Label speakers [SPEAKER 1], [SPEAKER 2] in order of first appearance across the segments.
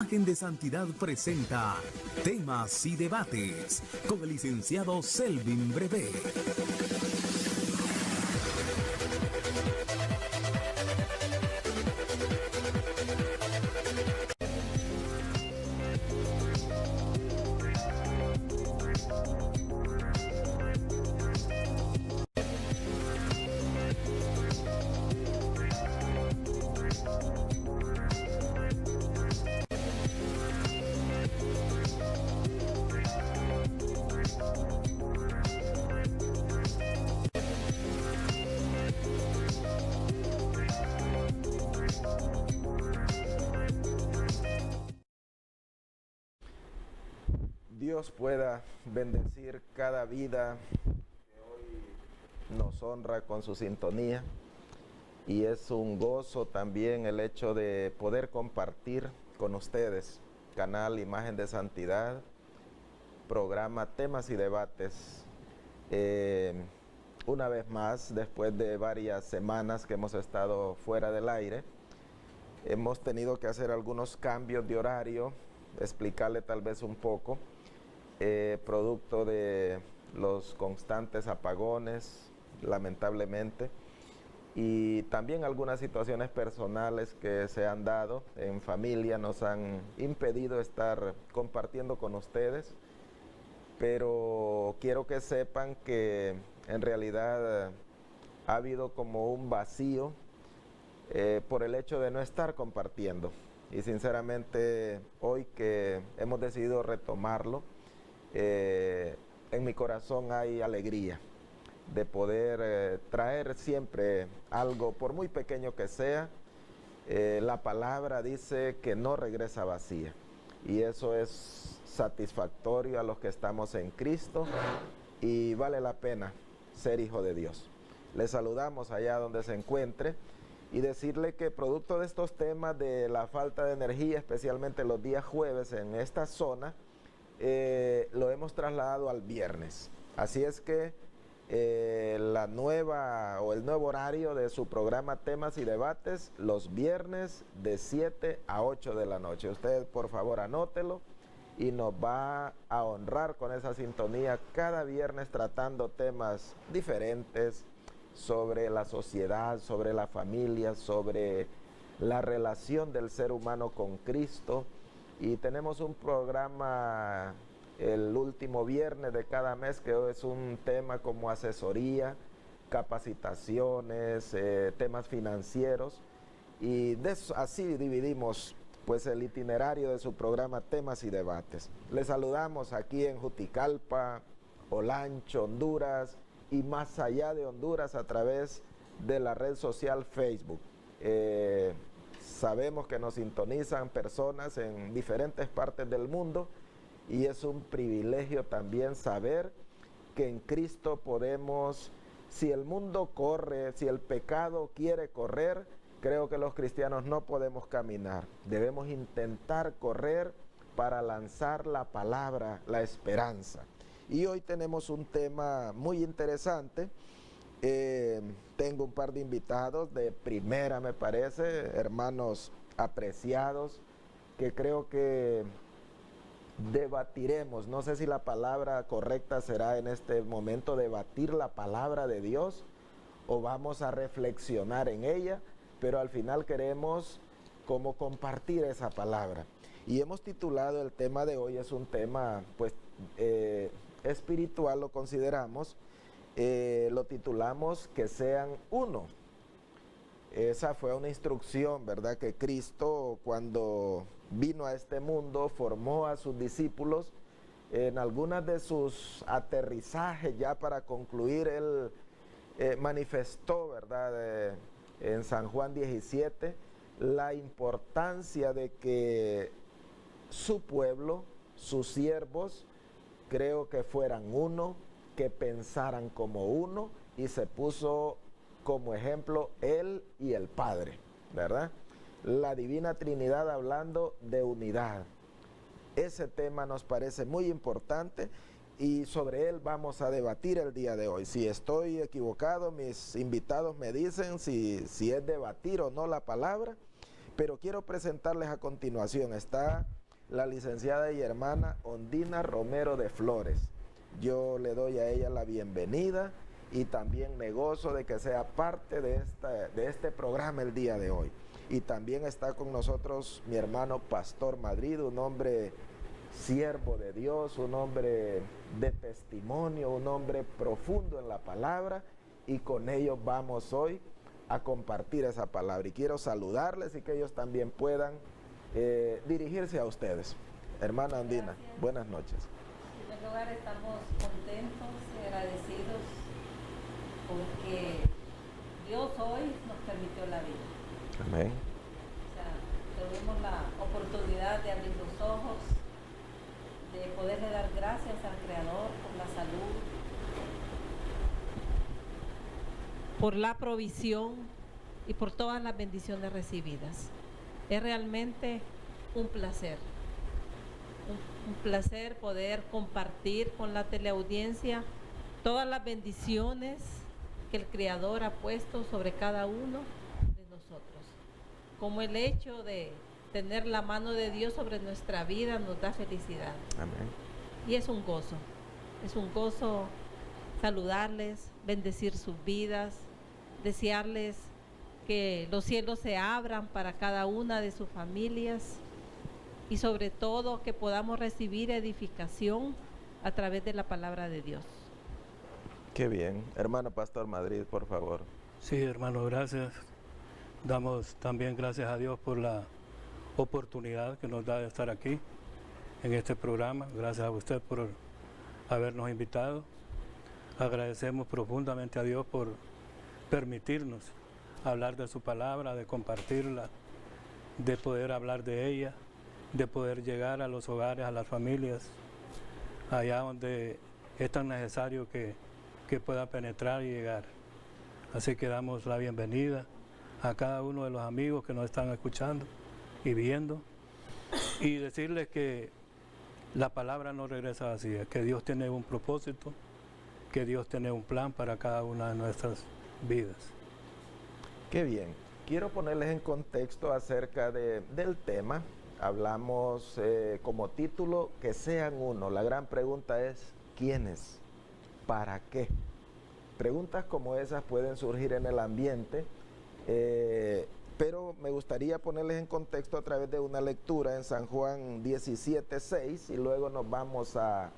[SPEAKER 1] Imagen de Santidad presenta Temas y Debates con el licenciado Selvin Brevé.
[SPEAKER 2] Dios pueda bendecir cada vida que hoy nos honra con su sintonía, y es un gozo también el hecho de poder compartir con ustedes canal Imagen de Santidad, programa Temas y Debates. Una vez más, después de varias semanas que hemos estado fuera del aire, hemos tenido que hacer algunos cambios de horario, explicarle tal vez un poco. Producto de los constantes apagones, lamentablemente, y también algunas situaciones personales que se han dado en familia nos han impedido estar compartiendo con ustedes, pero quiero que sepan que en realidad ha habido como un vacío por el hecho de no estar compartiendo, y sinceramente hoy que hemos decidido retomarlo, en mi corazón hay alegría de poder traer siempre algo, por muy pequeño que sea. La palabra dice que no regresa vacía, y eso es satisfactorio a los que estamos en Cristo, y vale la pena ser hijo de Dios. Le saludamos allá donde se encuentre, y decirle que producto de estos temas de la falta de energía, especialmente los días jueves en esta zona, lo hemos trasladado al viernes. Así es que el nuevo horario de su programa Temas y Debates, los viernes de 7 a 8 de la noche. Usted por favor anótelo, y nos va a honrar con esa sintonía cada viernes, tratando temas diferentes sobre la sociedad, sobre la familia, sobre la relación del ser humano con Cristo. Y tenemos un programa el último viernes de cada mes que es un tema como asesoría, capacitaciones, temas financieros, y así dividimos pues el itinerario de su programa Temas y Debates. Les saludamos aquí en Juticalpa, Olancho, Honduras, y más allá de Honduras a través de la red social Facebook. Sabemos que nos sintonizan personas en diferentes partes del mundo, y es un privilegio también saber que en Cristo podemos, si el mundo corre, si el pecado quiere correr, creo que los cristianos no podemos caminar. Debemos intentar correr para lanzar la palabra, la esperanza. Y hoy tenemos un tema muy interesante. Tengo un par de invitados de primera, me parece, hermanos apreciados, que creo que debatiremos. No sé si la palabra correcta será en este momento debatir la palabra de Dios, o vamos a reflexionar en ella, pero al final queremos como compartir esa palabra. Y hemos titulado el tema de hoy, es un tema pues espiritual, lo consideramos. Lo titulamos Que sean uno. Esa fue una instrucción, ¿verdad?, que Cristo, cuando vino a este mundo, formó a sus discípulos. En algunas de sus aterrizajes, ya para concluir, él manifestó, ¿verdad?, en San Juan 17, la importancia de que su pueblo, sus siervos, creo que fueran uno, que pensaran como uno, y se puso como ejemplo él y el Padre, ¿verdad? La Divina Trinidad hablando de unidad. Ese tema nos parece muy importante, y sobre él vamos a debatir el día de hoy. Si estoy equivocado, mis invitados me dicen si es debatir o no la palabra, pero quiero presentarles a continuación. Está la licenciada y hermana Ondina Romero de Flores. Yo le doy a ella la bienvenida y también me gozo de que sea parte de este programa el día de hoy. Y también está con nosotros mi hermano Pastor Madrid, un hombre siervo de Dios, un hombre de testimonio, un hombre profundo en la palabra, y con ellos vamos hoy a compartir esa palabra. Y quiero saludarles y que ellos también puedan dirigirse a ustedes. Hermana Ondina,
[SPEAKER 3] gracias.
[SPEAKER 2] Buenas noches.
[SPEAKER 3] En primer lugar, estamos contentos y agradecidos porque Dios hoy nos permitió la vida.
[SPEAKER 2] Amén.
[SPEAKER 3] O sea, tuvimos la oportunidad de abrir los ojos, de poderle dar gracias al Creador por la salud, por la provisión y por todas las bendiciones recibidas. Es realmente un placer. Un placer poder compartir con la teleaudiencia todas las bendiciones que el Creador ha puesto sobre cada uno de nosotros. Como el hecho de tener la mano de Dios sobre nuestra vida nos da felicidad.
[SPEAKER 2] Amén.
[SPEAKER 3] Y es un gozo saludarles, bendecir sus vidas, desearles que los cielos se abran para cada una de sus familias y sobre todo que podamos recibir edificación a través de la palabra de Dios.
[SPEAKER 2] Qué bien. Hermano Pastor Madrid, por favor.
[SPEAKER 4] Sí, hermano, gracias. Damos también gracias a Dios por la oportunidad que nos da de estar aquí en este programa. Gracias a usted por habernos invitado. Agradecemos profundamente a Dios por permitirnos hablar de su palabra, de compartirla, de poder hablar de ella, de poder llegar a los hogares, a las familias, allá donde es tan necesario que pueda penetrar y llegar. Así que damos la bienvenida a cada uno de los amigos que nos están escuchando y viendo, y decirles que la palabra no regresa vacía, que Dios tiene un propósito, que Dios tiene un plan para cada una de nuestras vidas.
[SPEAKER 2] Qué bien. Quiero ponerles en contexto acerca del tema. Hablamos como título, que sean uno. La gran pregunta es, ¿quiénes? ¿Para qué? Preguntas como esas pueden surgir en el ambiente, pero me gustaría ponerles en contexto a través de una lectura en San Juan 17:6, y luego nos vamos a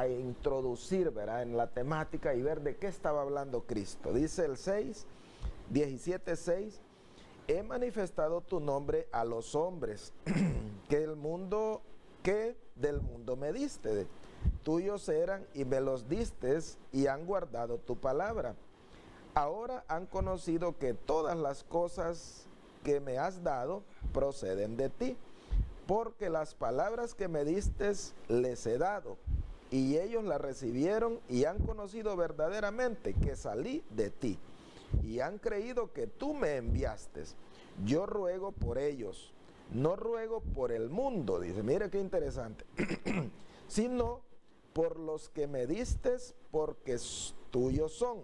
[SPEAKER 2] introducir, ¿verdad?, en la temática y ver de qué estaba hablando Cristo. Dice el 17:6, he manifestado tu nombre a los hombres, que del mundo me diste. Tuyos eran y me los distes y han guardado tu palabra. Ahora han conocido que todas las cosas que me has dado proceden de ti, porque las palabras que me distes les he dado, y ellos las recibieron y han conocido verdaderamente que salí de ti, y han creído que tú me enviaste. Yo ruego por ellos, no ruego por el mundo, dice, mire qué interesante, sino por los que me distes, porque tuyos son,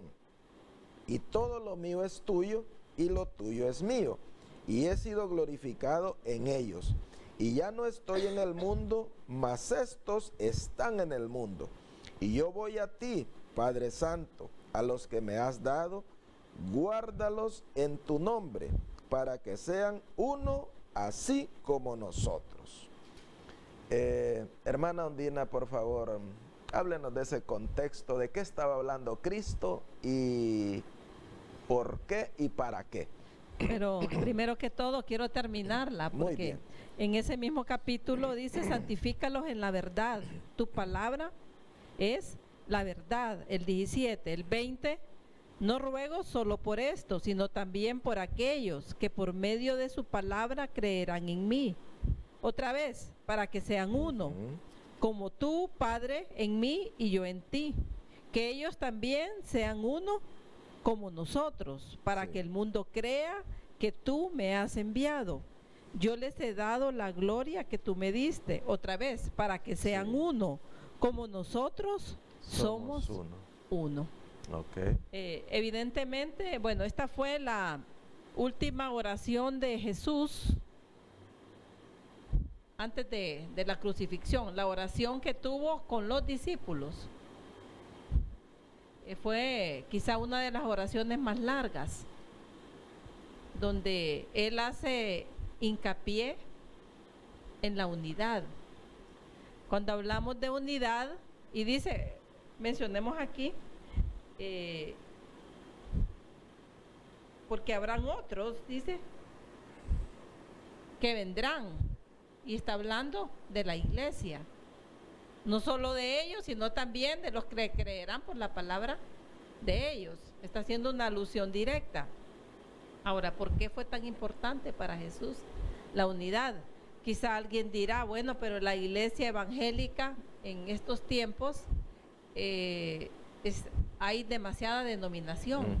[SPEAKER 2] y todo lo mío es tuyo, y lo tuyo es mío, y he sido glorificado en ellos. Y ya no estoy en el mundo, mas estos están en el mundo. Y yo voy a ti, Padre Santo, a los que me has dado, guárdalos en tu nombre, para que sean uno, así como nosotros. Hermana Ondina, por favor, háblenos de ese contexto, de qué estaba hablando Cristo y por qué y para qué.
[SPEAKER 3] Pero primero que todo quiero terminarla, porque en ese mismo capítulo dice, santifícalos en la verdad. Tu palabra es la verdad. El 17, el 20, no ruego solo por esto, sino también por aquellos que por medio de su palabra creerán en mí. Otra vez, para que sean uno, como tú, Padre, en mí y yo en ti. Que ellos también sean uno como nosotros, para que el mundo crea que tú me has enviado. Yo les he dado la gloria que tú me diste, otra vez, para que sean uno, como nosotros somos uno.
[SPEAKER 2] Okay.
[SPEAKER 3] Evidentemente, bueno, esta fue última oración de Jesús antes de la crucifixión, la oración que tuvo con los discípulos. Fue quizá una de las oraciones más largas, donde él hace hincapié en la unidad. Cuando hablamos de unidad, y dice, mencionemos aquí, porque habrán otros, dice, que vendrán, y está hablando de la iglesia, no solo de ellos, sino también de los que creerán por la palabra de ellos. Está haciendo una alusión directa. Ahora, ¿por qué fue tan importante para Jesús la unidad? Quizá alguien dirá, bueno, pero la iglesia evangélica en estos tiempos hay demasiada denominación.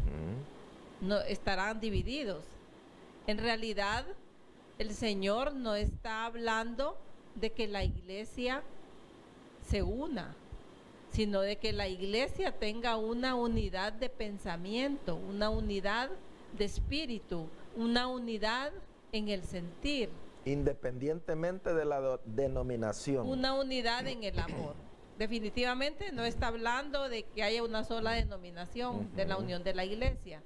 [SPEAKER 3] No, estarán divididos. En realidad, el Señor no está hablando de que la iglesia se una, sino de que la iglesia tenga una unidad de pensamiento, una unidad de espíritu, una unidad en el sentir.
[SPEAKER 2] Independientemente de la denominación.
[SPEAKER 3] Una unidad en el amor. Definitivamente no está hablando de que haya una sola denominación de la unión de la iglesia,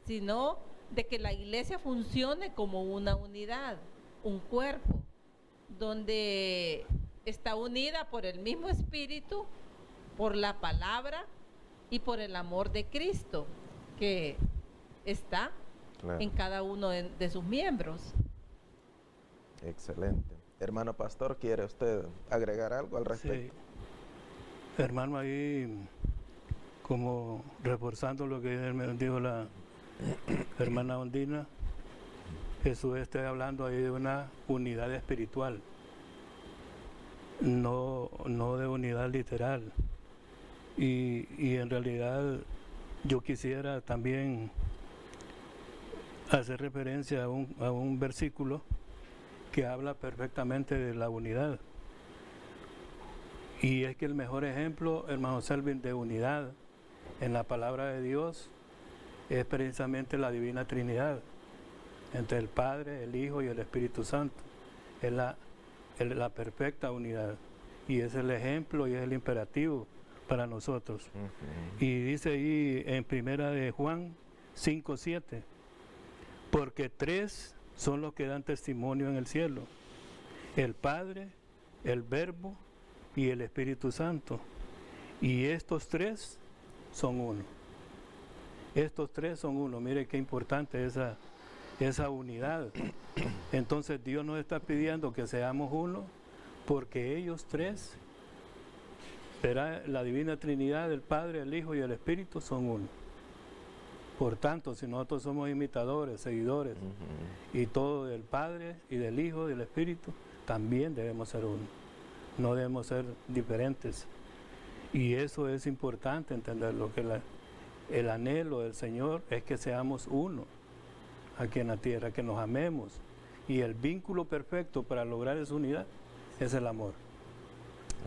[SPEAKER 3] sino de que la iglesia funcione como una unidad, un cuerpo, donde está unida por el mismo espíritu, por la palabra y por el amor de Cristo, que está en cada uno de sus miembros.
[SPEAKER 2] Excelente. Hermano pastor, ¿quiere usted agregar algo al respecto?
[SPEAKER 4] Sí. Hermano, ahí como reforzando lo que me dijo la hermana Ondina, Jesús está hablando ahí de una unidad espiritual, no de unidad literal. Y en realidad yo quisiera también hacer referencia a un versículo que habla perfectamente de la unidad. Y es que el mejor ejemplo, hermano Selvin, de unidad en la palabra de Dios es precisamente la Divina Trinidad, entre el Padre, el Hijo y el Espíritu Santo. Es la perfecta unidad. Y es el ejemplo y es el imperativo para nosotros. Y dice ahí en primera de Juan 5:7, porque tres son los que dan testimonio en el cielo: el Padre, el Verbo y el Espíritu Santo. Y estos tres son uno. Estos tres son uno. Mire qué importante esa unidad. Entonces Dios nos está pidiendo que seamos uno, porque ellos tres, será la Divina Trinidad, el Padre, el Hijo y el Espíritu, son uno. Por tanto, si nosotros somos imitadores, seguidores, y todo del Padre y del Hijo y del Espíritu, también debemos ser uno. No debemos ser diferentes. Y eso es importante entenderlo, que el anhelo del Señor es que seamos uno aquí en la tierra, que nos amemos. Y el vínculo perfecto para lograr esa unidad es el amor.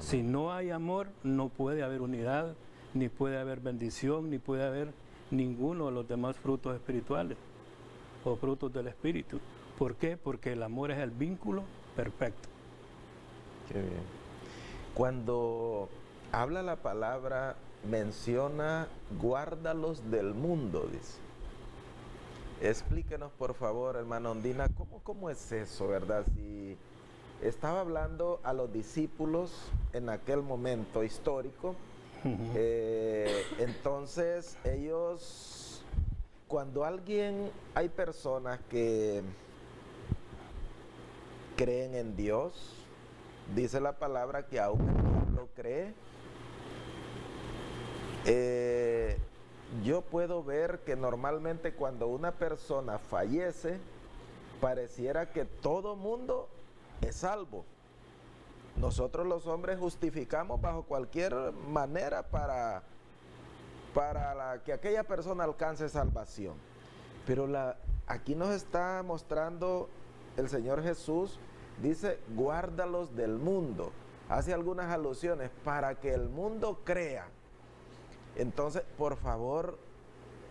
[SPEAKER 4] Si no hay amor, no puede haber unidad, ni puede haber bendición, ni puede haber ninguno de los demás frutos espirituales o frutos del Espíritu. ¿Por qué? Porque el amor es el vínculo perfecto.
[SPEAKER 2] Qué bien. Cuando habla la palabra, menciona guárdalos del mundo, dice. Explíquenos por favor, hermana Ondina, ¿cómo es eso, verdad? Si estaba hablando a los discípulos en aquel momento histórico, entonces ellos, cuando hay personas que creen en Dios, dice la palabra que aún el diablo cree. Yo puedo ver que normalmente cuando una persona fallece, pareciera que todo mundo es salvo. Nosotros los hombres justificamos bajo cualquier manera para que aquella persona alcance salvación. Pero aquí nos está mostrando el Señor Jesús, dice, guárdalos del mundo. Hace algunas alusiones, para que el mundo crea. Entonces, por favor,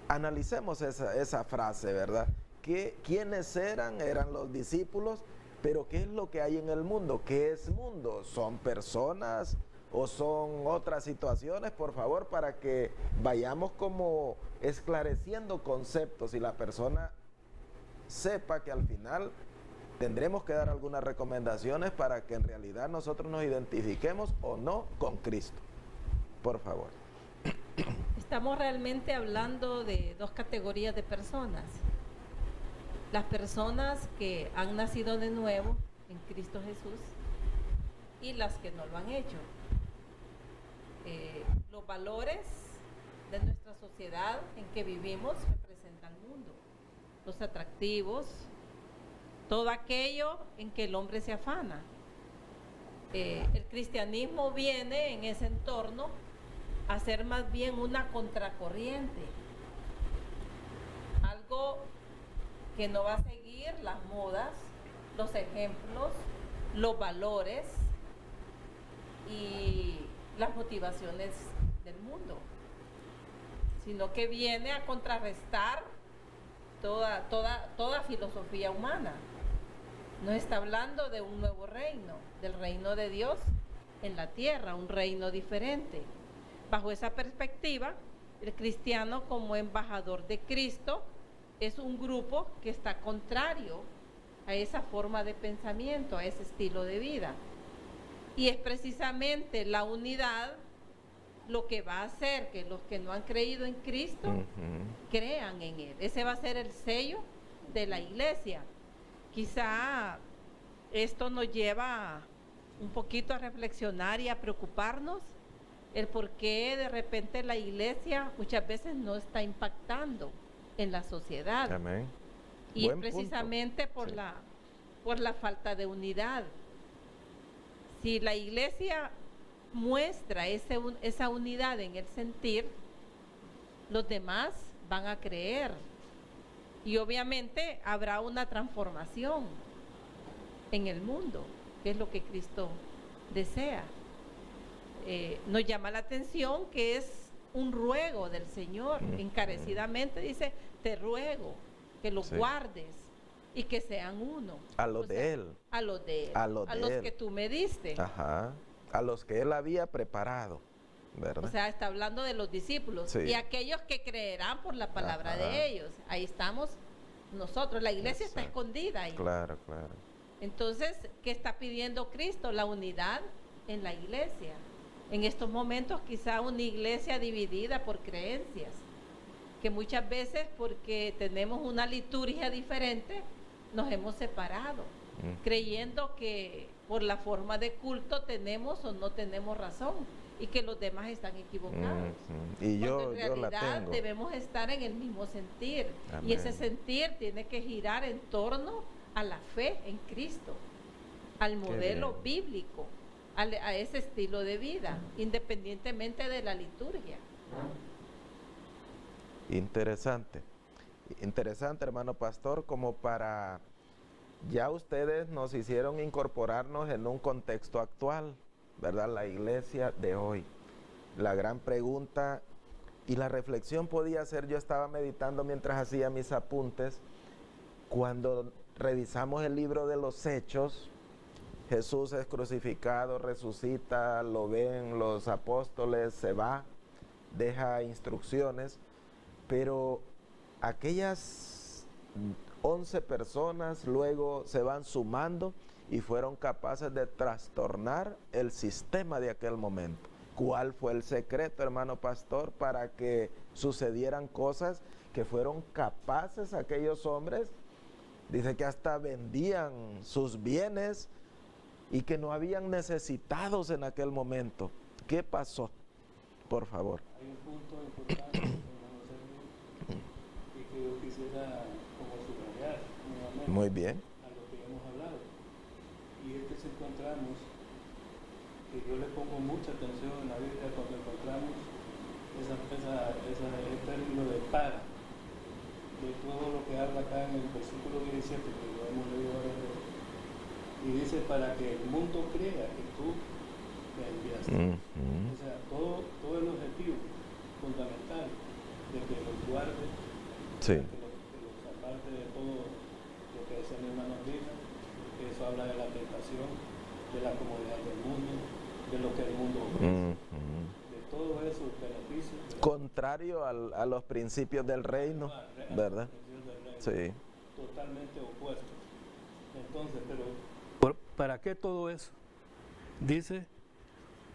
[SPEAKER 2] analicemos esa frase, ¿verdad? ¿quiénes eran? Eran los discípulos, pero ¿qué es lo que hay en el mundo? ¿Qué es mundo? ¿Son personas o son otras situaciones? Por favor, para que vayamos como esclareciendo conceptos y la persona sepa que al final tendremos que dar algunas recomendaciones para que en realidad nosotros nos identifiquemos o no con Cristo. Por favor.
[SPEAKER 3] Estamos realmente hablando de dos categorías de personas. Las personas que han nacido de nuevo en Cristo Jesús y las que no lo han hecho. Los valores de nuestra sociedad en que vivimos representan el mundo. Los atractivos, todo aquello en que el hombre se afana. El cristianismo viene en ese entorno a ser más bien una contracorriente, algo que no va a seguir las modas, los ejemplos, los valores y las motivaciones del mundo, sino que viene a contrarrestar toda filosofía humana. Nos está hablando de un nuevo reino, del reino de Dios en la tierra, un reino diferente. Bajo esa perspectiva, el cristiano como embajador de Cristo es un grupo que está contrario a esa forma de pensamiento, a ese estilo de vida. Y es precisamente la unidad lo que va a hacer que los que no han creído en Cristo crean en Él. Ese va a ser el sello de la iglesia. Quizá esto nos lleva un poquito a reflexionar y a preocuparnos el por qué de repente la iglesia muchas veces no está impactando en la sociedad.
[SPEAKER 2] Amén.
[SPEAKER 3] Y
[SPEAKER 2] Buen
[SPEAKER 3] es precisamente
[SPEAKER 2] punto.
[SPEAKER 3] por la falta de unidad. Si la iglesia muestra esa unidad en el sentir, los demás van a creer. Y obviamente habrá una transformación en el mundo, que es lo que Cristo desea. Nos llama la atención que es un ruego del Señor, encarecidamente dice, te ruego que los guardes y que sean uno.
[SPEAKER 2] A los de Él.
[SPEAKER 3] A los de Él.
[SPEAKER 2] A los
[SPEAKER 3] que tú me diste.
[SPEAKER 2] Ajá. A los que Él había preparado, ¿verdad?
[SPEAKER 3] O sea, está hablando de los discípulos.
[SPEAKER 2] Sí.
[SPEAKER 3] Y aquellos que creerán por la palabra de ellos. Ahí estamos nosotros. La iglesia está escondida ahí.
[SPEAKER 2] Claro, claro.
[SPEAKER 3] Entonces, ¿qué está pidiendo Cristo? La unidad en la iglesia. En estos momentos quizá una iglesia dividida por creencias, que muchas veces porque tenemos una liturgia diferente, nos hemos separado, creyendo que por la forma de culto tenemos o no tenemos razón y que los demás están equivocados.
[SPEAKER 2] Y
[SPEAKER 3] Cuando en
[SPEAKER 2] yo la
[SPEAKER 3] realidad
[SPEAKER 2] tengo.
[SPEAKER 3] debemos estar en el mismo sentir.
[SPEAKER 2] Amén.
[SPEAKER 3] Y ese sentir tiene que girar en torno a la fe en Cristo, al modelo bíblico, a ese estilo de vida, independientemente de la liturgia.
[SPEAKER 2] Interesante, hermano pastor, como para, ya ustedes nos hicieron incorporarnos en un contexto actual, ¿verdad? La iglesia de hoy. La gran pregunta y la reflexión podía ser, yo estaba meditando mientras hacía mis apuntes, cuando revisamos el libro de los Hechos, Jesús es crucificado, resucita, lo ven los apóstoles, se va, deja instrucciones, pero aquellas 11 personas luego se van sumando y fueron capaces de trastornar el sistema de aquel momento. ¿Cuál fue el secreto, hermano pastor, para que sucedieran cosas que fueron capaces aquellos hombres? Dice que hasta vendían sus bienes y que no habían necesitados en aquel momento. ¿Qué pasó? Por favor.
[SPEAKER 4] Hay un punto importante, hermano Sergio, y que yo quisiera como subrayar nuevamente.
[SPEAKER 2] Muy bien.
[SPEAKER 4] A lo que hemos hablado. Y es que si encontramos, que yo le pongo mucha atención en la Biblia cuando encontramos el término de para, de todo lo que habla acá en el versículo 17, que lo hemos leído varias veces. Y dice, para que el mundo crea que tú me enviaste. O sea, todo el objetivo fundamental de que los guarde,
[SPEAKER 2] Sí.
[SPEAKER 4] que los aparte de todo comodidad del mundo, de lo que el mundo ofrece, de todos esos beneficios.
[SPEAKER 2] Contrario a los principios del reino, ¿verdad? Sí.
[SPEAKER 4] Totalmente opuestos. Entonces, pero ¿para qué todo eso? Dice,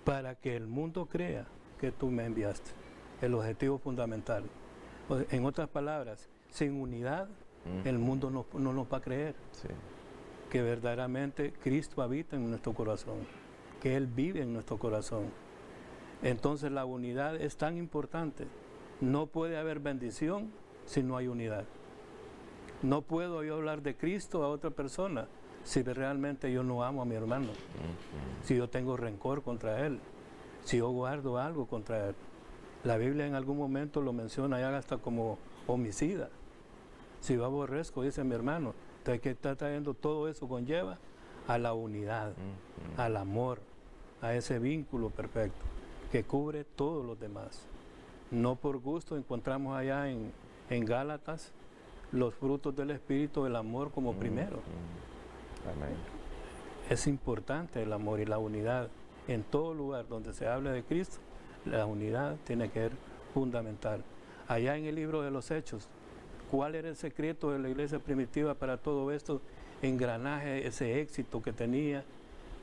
[SPEAKER 4] para que el mundo crea que tú me enviaste. El objetivo fundamental. En otras palabras, sin unidad, el mundo no nos va a creer.
[SPEAKER 2] Sí.
[SPEAKER 4] Que verdaderamente Cristo habita en nuestro corazón, que Él vive en nuestro corazón. Entonces la unidad es tan importante. No puede haber bendición si no hay unidad. No puedo yo hablar de Cristo a otra persona si realmente yo no amo a mi hermano, si yo tengo rencor contra él, si yo guardo algo contra él. La Biblia en algún momento lo menciona ya hasta como homicida. Si yo aborrezco, dice mi hermano, entonces que está trayendo todo eso conlleva a la unidad, al amor, a ese vínculo perfecto que cubre todos los demás. No por gusto encontramos allá en Gálatas los frutos del Espíritu, el amor como primero.
[SPEAKER 2] Amén.
[SPEAKER 4] Es importante el amor y la unidad. En todo lugar donde se hable de Cristo, la unidad tiene que ser fundamental. Allá en el libro de los Hechos, ¿cuál era el secreto de la iglesia primitiva para todo esto? Engranaje, ese éxito que tenía,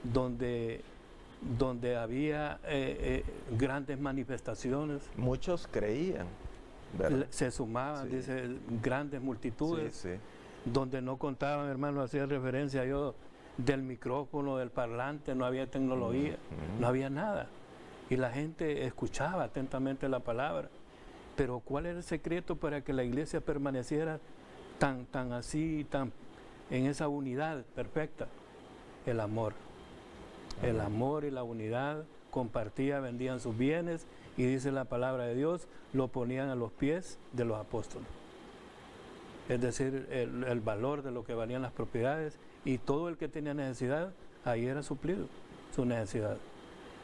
[SPEAKER 4] donde había grandes manifestaciones.
[SPEAKER 2] Muchos creían, ¿verdad?
[SPEAKER 4] Se sumaban,
[SPEAKER 2] Sí.
[SPEAKER 4] dice, grandes multitudes,
[SPEAKER 2] Sí, sí.
[SPEAKER 4] donde no contaban, hermano, hacía referencia yo del micrófono, del parlante, no había tecnología, no había nada. Y la gente escuchaba atentamente la palabra. Pero ¿cuál era el secreto para que la iglesia permaneciera tan así, tan en esa unidad perfecta? El amor. El amor y la unidad, compartían, vendían sus bienes y dice la palabra de Dios, lo ponían a los pies de los apóstoles. Es decir, el valor de lo que valían las propiedades y todo el que tenía necesidad, ahí era suplido su necesidad.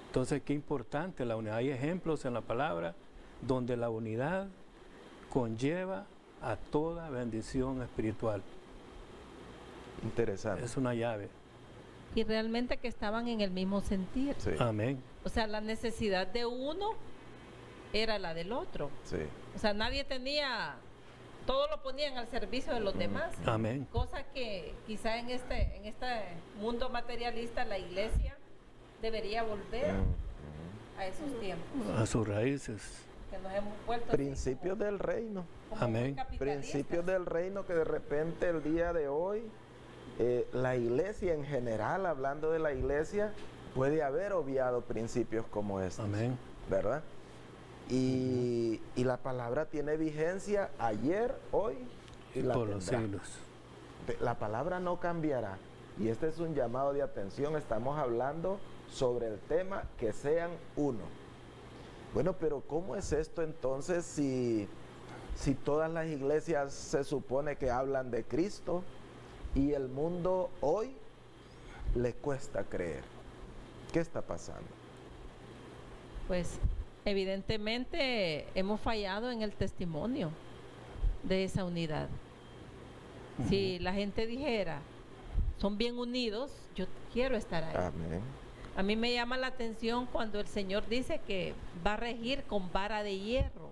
[SPEAKER 4] Entonces, qué importante la unidad. Hay ejemplos en la palabra donde la unidad conlleva a toda bendición espiritual.
[SPEAKER 2] Interesante.
[SPEAKER 4] Es una llave.
[SPEAKER 3] Y realmente que estaban en el mismo sentir.
[SPEAKER 2] Sí,
[SPEAKER 4] Amén.
[SPEAKER 3] O sea, la necesidad de uno era la del otro.
[SPEAKER 2] sí.
[SPEAKER 3] O sea, nadie tenía, todo lo ponían al servicio de los demás.
[SPEAKER 4] Amén.
[SPEAKER 3] Cosa que quizá en este mundo materialista la iglesia debería volver a esos tiempos.
[SPEAKER 4] A sus raíces.
[SPEAKER 3] Que nos hemos vuelto así
[SPEAKER 2] Principios del reino.
[SPEAKER 3] como
[SPEAKER 4] Amén.
[SPEAKER 3] muy capitalistas.
[SPEAKER 2] Principios del reino que de repente el día de hoy, la iglesia en general, hablando de la iglesia, puede haber obviado principios como estos.
[SPEAKER 4] Amén.
[SPEAKER 2] ¿Verdad? Y la palabra tiene vigencia ayer, hoy y la
[SPEAKER 4] Por los
[SPEAKER 2] tendrá.
[SPEAKER 4] siglos.
[SPEAKER 2] La palabra no cambiará. Y este es un llamado de atención. Estamos hablando sobre el tema que sean uno. Bueno, pero ¿cómo es esto entonces si todas las iglesias se supone que hablan de Cristo y el mundo hoy le cuesta creer? ¿Qué está pasando?
[SPEAKER 3] Pues evidentemente hemos fallado en el testimonio de esa unidad. Si la gente dijera, son bien unidos, yo quiero estar ahí.
[SPEAKER 2] Amén.
[SPEAKER 3] A mí me llama la atención cuando el Señor dice que va a regir con vara de hierro.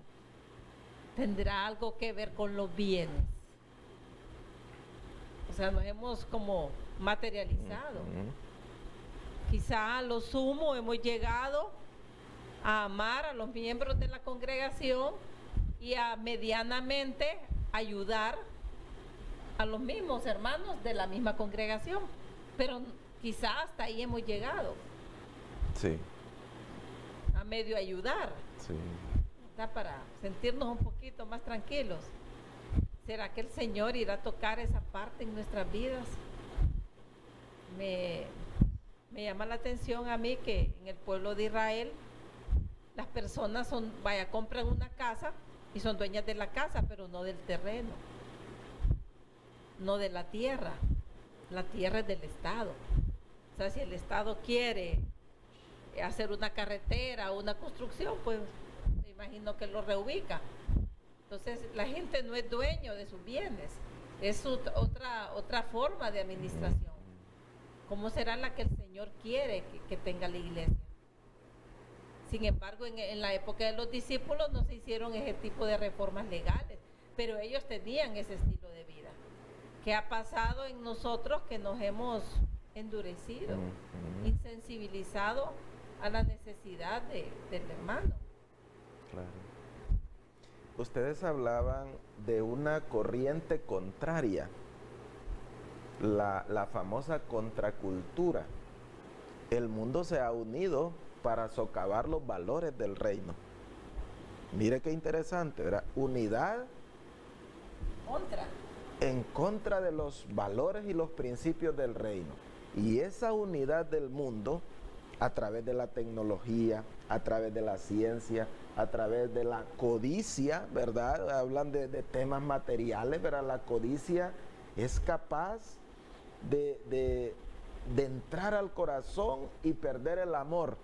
[SPEAKER 3] Tendrá algo que ver con los bienes. O sea, nos hemos como materializado. Quizá a lo sumo hemos llegado a amar a los miembros de la congregación y a medianamente ayudar a los mismos hermanos de la misma congregación. Pero quizá hasta ahí hemos llegado.
[SPEAKER 2] Sí,
[SPEAKER 3] A medio ayudar,
[SPEAKER 2] sí.
[SPEAKER 3] ¿verdad? Para sentirnos un poquito más tranquilos. ¿Será que el Señor irá a tocar esa parte en nuestras vidas? Me llama la atención a mí que en el pueblo de Israel las personas compran una casa y son dueñas de la casa, pero no del terreno, no de la tierra. La tierra es del Estado. O sea, si el Estado quiere hacer una carretera o una construcción, pues me imagino que lo reubica. Entonces la gente no es dueño de sus bienes, es otra forma de administración. ¿Cómo será la que el Señor Señor quiere que tenga la iglesia. Sin embargo, en la época de los discípulos no se hicieron ese tipo de reformas legales, pero ellos tenían ese estilo de vida. ¿Qué ha pasado en nosotros que nos hemos endurecido, insensibilizado a la necesidad del hermano?
[SPEAKER 2] Claro. Ustedes hablaban de una corriente contraria, la famosa contracultura. El mundo se ha unido para socavar los valores del reino. Mire qué interesante, ¿verdad? Unidad en contra de los valores y los principios del reino. Y esa unidad del mundo, a través de la tecnología, a través de la ciencia, a través de la codicia, ¿verdad? Hablan de temas materiales, ¿verdad? La codicia es capaz de entrar al corazón y perder el amor.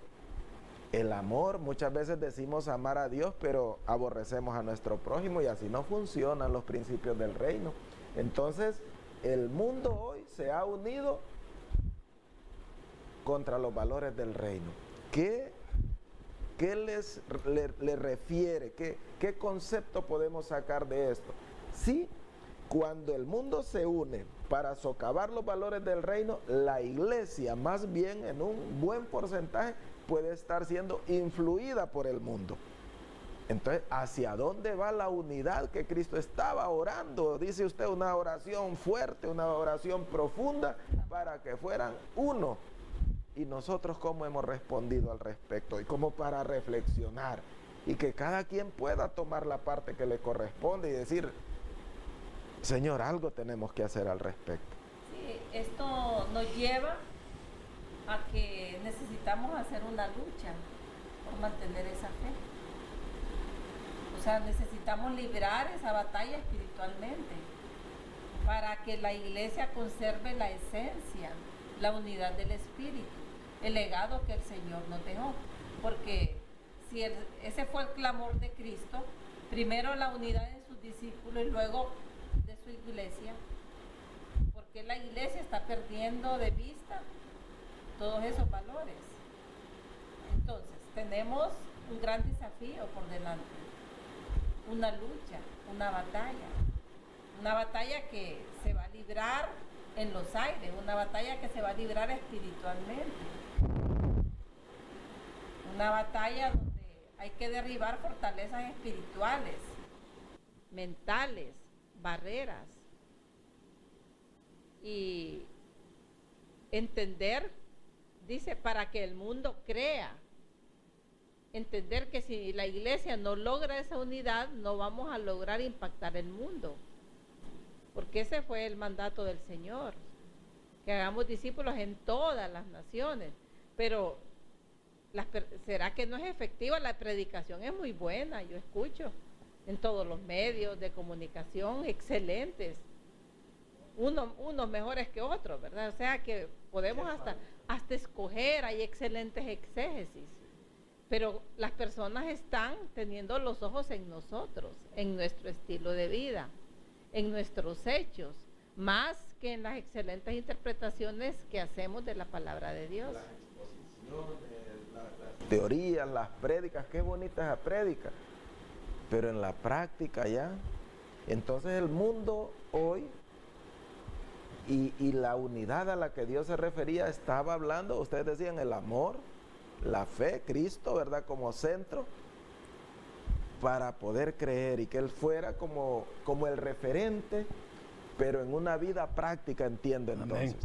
[SPEAKER 2] El amor, muchas veces decimos amar a Dios, pero aborrecemos a nuestro prójimo, y así no funcionan los principios del reino. Entonces, el mundo hoy se ha unido contra los valores del reino. ¿Qué le refiere? ¿Qué concepto podemos sacar de esto? Sí, cuando el mundo se une para socavar los valores del reino, la iglesia, más bien en un buen porcentaje, puede estar siendo influida por el mundo. Entonces, ¿hacia dónde va la unidad que Cristo estaba orando? Dice usted, una oración fuerte, una oración profunda para que fueran uno. Y nosotros, ¿cómo hemos respondido al respecto? Y como para reflexionar y que cada quien pueda tomar la parte que le corresponde y decir, Señor, algo tenemos que hacer al respecto.
[SPEAKER 3] Sí, esto nos lleva a que necesitamos hacer una lucha por mantener esa fe. O sea, necesitamos librar esa batalla espiritualmente para que la iglesia conserve la esencia, la unidad del espíritu, el legado que el Señor nos dejó. Porque si ese fue el clamor de Cristo, primero la unidad de sus discípulos y luego de su iglesia, porque la iglesia está perdiendo de vista todos esos valores. Entonces, tenemos un gran desafío por delante, una lucha, una batalla que se va a librar en los aires, una batalla que se va a librar espiritualmente, una batalla donde hay que derribar fortalezas espirituales, mentales, barreras, y entender, dice, para que el mundo crea. Entender que si la iglesia no logra esa unidad, no vamos a lograr impactar el mundo. Porque ese fue el mandato del Señor, que hagamos discípulos en todas las naciones. Pero, ¿será que no es efectiva? La predicación es muy buena, yo escucho en todos los medios de comunicación, excelentes. Unos mejores que otros, ¿verdad? O sea que podemos hasta escoger, hay excelentes exégesis, pero las personas están teniendo los ojos en nosotros, en nuestro estilo de vida, en nuestros hechos, más que en las excelentes interpretaciones que hacemos de la palabra de Dios.
[SPEAKER 2] Las exposiciones, las teorías, las prédicas, qué bonita esa prédica, pero en la práctica ya. Entonces el mundo hoy y la unidad a la que Dios se refería estaba hablando, ustedes decían, el amor, la fe, Cristo, ¿verdad? Como centro, para poder creer y que Él fuera como el referente, pero en una vida práctica, entiendo entonces.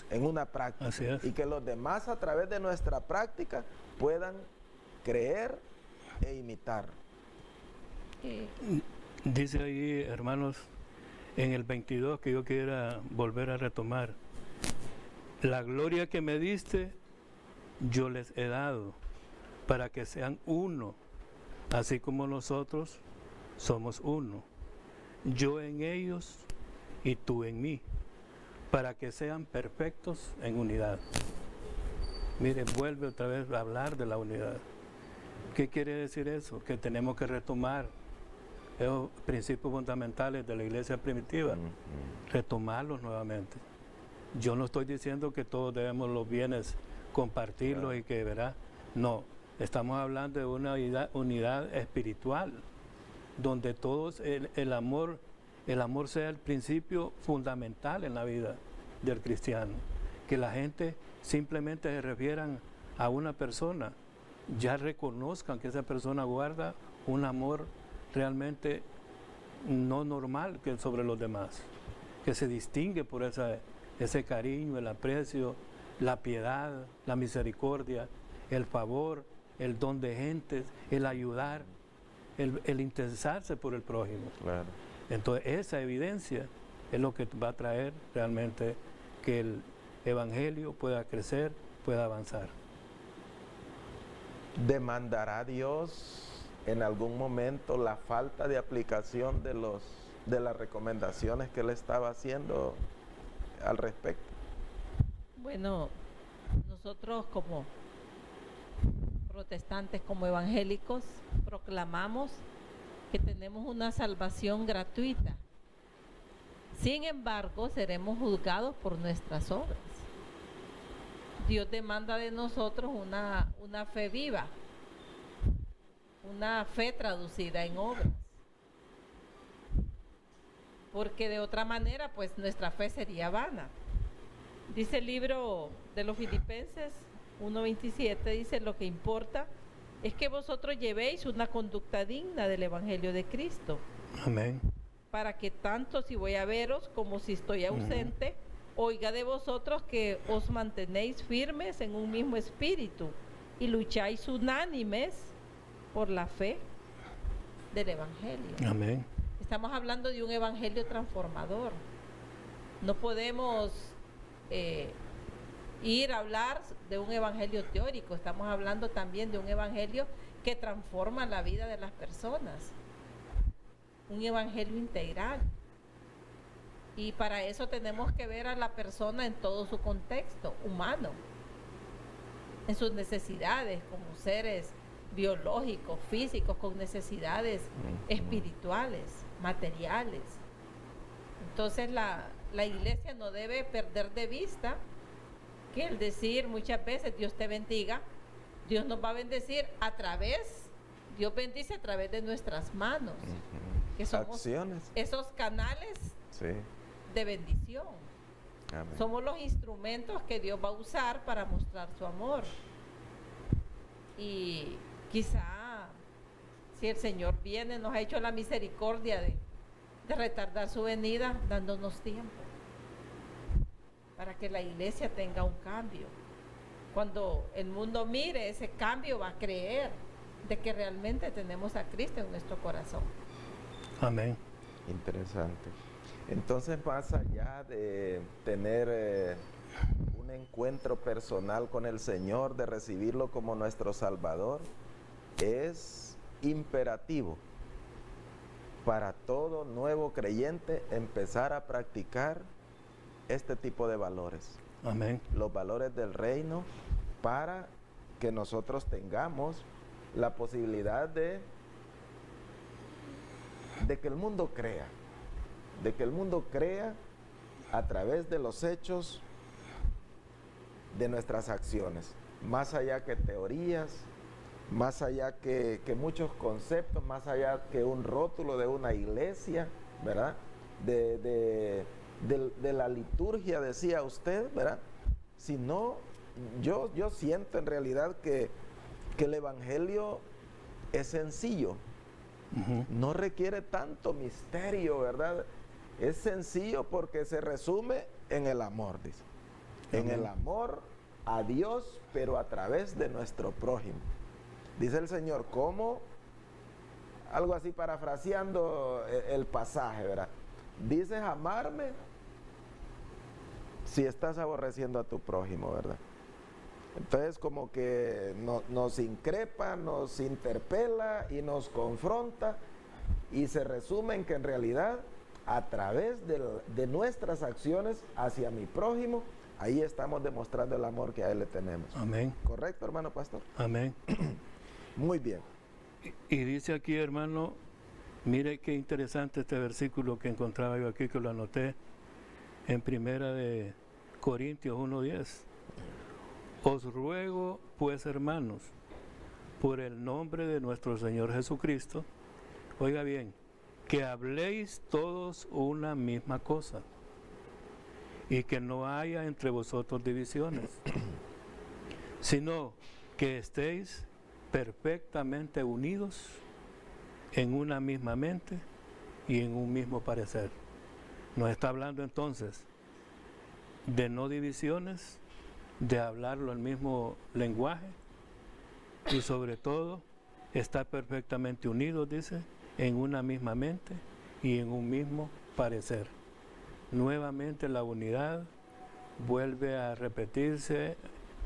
[SPEAKER 2] En una práctica.
[SPEAKER 4] Así es.
[SPEAKER 2] Y que los demás a través de nuestra práctica puedan creer e imitar.
[SPEAKER 4] Dice ahí, hermanos, en el 22, que yo quiera volver a retomar: la gloria que me diste, yo les he dado, para que sean uno, así como nosotros somos uno. Yo en ellos y tú en mí, para que sean perfectos en unidad. Mire, vuelve otra vez a hablar de la unidad. ¿Qué quiere decir eso? Que tenemos que retomar esos principios fundamentales de la iglesia primitiva, retomarlos nuevamente. Yo no estoy diciendo que todos debemos los bienes compartirlos y que, ¿verdad? No, estamos hablando de una unidad espiritual, donde todos el amor sea el principio fundamental en la vida del cristiano. Que la gente simplemente se refieran a una persona, ya reconozcan que esa persona guarda un amor realmente no normal que sobre los demás, que se distingue por ese cariño, el aprecio, la piedad, la misericordia, el favor, el don de gentes, el ayudar, el interesarse por el prójimo.
[SPEAKER 2] Claro.
[SPEAKER 4] Entonces esa evidencia es lo que va a traer realmente que el evangelio pueda crecer, pueda avanzar.
[SPEAKER 2] ¿Demandará Dios en algún momento la falta de aplicación de las recomendaciones que él estaba haciendo al respecto?
[SPEAKER 3] Bueno, nosotros como protestantes, como evangélicos, proclamamos que tenemos una salvación gratuita. Sin embargo, seremos juzgados por nuestras obras. Dios demanda de nosotros una fe viva, una fe traducida en obras. Porque de otra manera, pues nuestra fe sería vana. Dice el libro de los Filipenses 1:27, dice: lo que importa es que vosotros llevéis una conducta digna del Evangelio de Cristo.
[SPEAKER 4] Amén.
[SPEAKER 3] Para que tanto si voy a veros como si estoy ausente, oiga de vosotros que os mantenéis firmes en un mismo espíritu y lucháis unánimes por la fe del Evangelio.
[SPEAKER 4] Amén.
[SPEAKER 3] Estamos hablando de un Evangelio transformador. No podemos ir a hablar de un Evangelio teórico, estamos hablando también de un Evangelio que transforma la vida de las personas. Un Evangelio integral. Y para eso tenemos que ver a la persona en todo su contexto humano, en sus necesidades como seres biológicos, físicos, con necesidades espirituales, materiales. Entonces la iglesia no debe perder de vista que el decir muchas veces Dios te bendiga, Dios nos va a bendecir Dios bendice a través de nuestras manos, que somos
[SPEAKER 2] acciones,
[SPEAKER 3] esos canales de bendición.
[SPEAKER 2] Amén.
[SPEAKER 3] Somos los instrumentos que Dios va a usar para mostrar su amor. Y quizá si el Señor viene, nos ha hecho la misericordia de retardar su venida, dándonos tiempo para que la iglesia tenga un cambio. Cuando el mundo mire ese cambio, va a creer de que realmente tenemos a Cristo en nuestro corazón.
[SPEAKER 4] Amén.
[SPEAKER 2] Interesante. Entonces, más allá de tener un encuentro personal con el Señor, de recibirlo como nuestro Salvador, es imperativo para todo nuevo creyente empezar a practicar este tipo de valores.
[SPEAKER 4] Amén.
[SPEAKER 2] Los valores del reino, para que nosotros tengamos la posibilidad de que el mundo crea, a través de los hechos de nuestras acciones, más allá que teorías, más allá que muchos conceptos, más allá que un rótulo de una iglesia, ¿verdad? De la liturgia, decía usted, ¿verdad? Sino, yo siento en realidad que el Evangelio es sencillo, no requiere tanto misterio, ¿verdad? Es sencillo porque se resume en el amor, dice. En el amor a Dios, pero a través de nuestro prójimo. Dice el Señor, ¿cómo? Algo así parafraseando el pasaje, ¿verdad? Dices amarme si estás aborreciendo a tu prójimo, ¿verdad? Entonces como que nos increpa, nos interpela y nos confronta, y se resume en que en realidad a través de nuestras acciones hacia mi prójimo, ahí estamos demostrando el amor que a él le tenemos.
[SPEAKER 4] Amén.
[SPEAKER 2] ¿Correcto, hermano pastor?
[SPEAKER 4] Amén.
[SPEAKER 2] Muy bien.
[SPEAKER 4] Y dice aquí, hermano, mire qué interesante este versículo que encontraba yo aquí, que lo anoté en 1 Corintios 1:10. Os ruego, pues, hermanos, por el nombre de nuestro Señor Jesucristo, oiga bien, que habléis todos una misma cosa y que no haya entre vosotros divisiones, sino que estéis perfectamente unidos en una misma mente y en un mismo parecer. Nos está hablando entonces de no divisiones, de hablarlo el mismo lenguaje y sobre todo estar perfectamente unidos, dice, en una misma mente y en un mismo parecer. Nuevamente la unidad vuelve a repetirse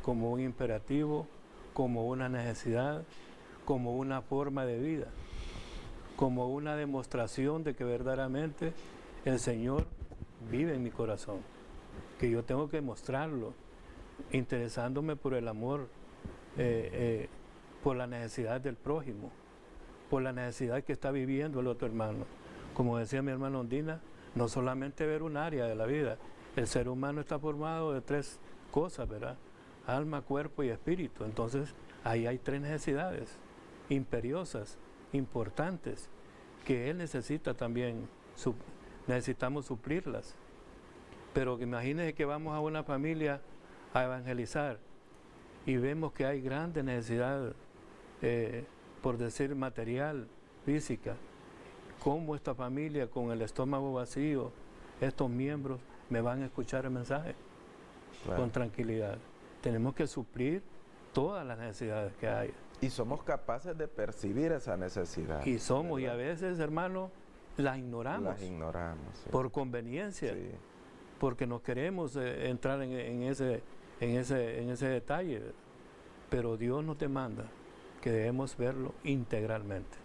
[SPEAKER 4] como un imperativo, como una necesidad, como una forma de vida, como una demostración de que verdaderamente el Señor vive en mi corazón, que yo tengo que mostrarlo, interesándome por el amor, por la necesidad del prójimo, por la necesidad que está viviendo el otro hermano. Como decía mi hermana Ondina, no solamente ver un área de la vida, el ser humano está formado de 3 cosas, ¿verdad? Alma, cuerpo y espíritu. Entonces, ahí hay 3 necesidades imperiosas, importantes, que él necesita también, necesitamos suplirlas. Pero imagínense que vamos a una familia a evangelizar y vemos que hay grande necesidad, por decir material, física. ¿Cómo esta familia con el estómago vacío, estos miembros, me van a escuchar el mensaje? Claro. Con tranquilidad. Tenemos que suplir todas las necesidades que hay.
[SPEAKER 2] Y somos capaces de percibir esa necesidad.
[SPEAKER 4] Y somos, ¿verdad? Y a veces, hermano, las ignoramos.
[SPEAKER 2] Las ignoramos, sí.
[SPEAKER 4] Por conveniencia.
[SPEAKER 2] Sí.
[SPEAKER 4] Porque no queremos entrar en ese detalle. Pero Dios nos demanda que debemos verlo integralmente.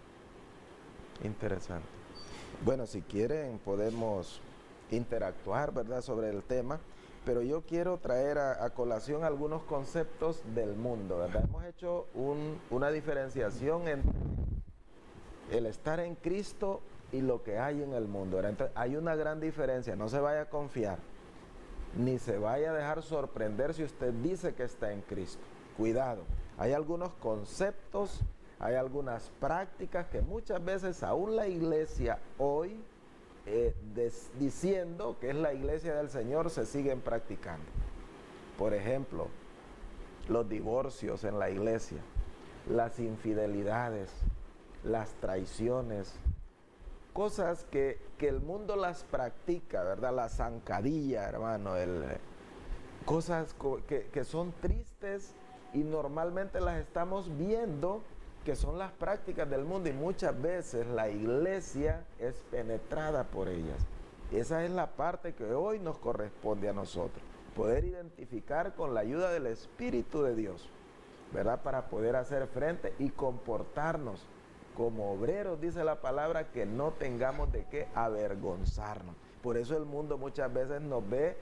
[SPEAKER 2] Interesante. Bueno, si quieren podemos interactuar, ¿verdad?, sobre el tema, pero yo quiero traer a colación algunos conceptos del mundo, ¿verdad? Hemos hecho una diferenciación entre el estar en Cristo y lo que hay en el mundo, ¿verdad? Entonces, hay una gran diferencia, no se vaya a confiar, ni se vaya a dejar sorprender si usted dice que está en Cristo. Cuidado, hay algunos conceptos, hay algunas prácticas que muchas veces aún la iglesia hoy, diciendo que es la iglesia del Señor, se siguen practicando. Por ejemplo, los divorcios en la iglesia, las infidelidades, las traiciones, cosas que el mundo las practica, ¿verdad? La zancadilla, hermano, cosas que son tristes y normalmente las estamos viendo, que son las prácticas del mundo, y muchas veces la iglesia es penetrada por ellas. Esa es la parte que hoy nos corresponde a nosotros, poder identificar con la ayuda del Espíritu de Dios, ¿verdad? Para poder hacer frente y comportarnos como obreros, dice la palabra, que no tengamos de qué avergonzarnos. Por eso el mundo muchas veces nos ve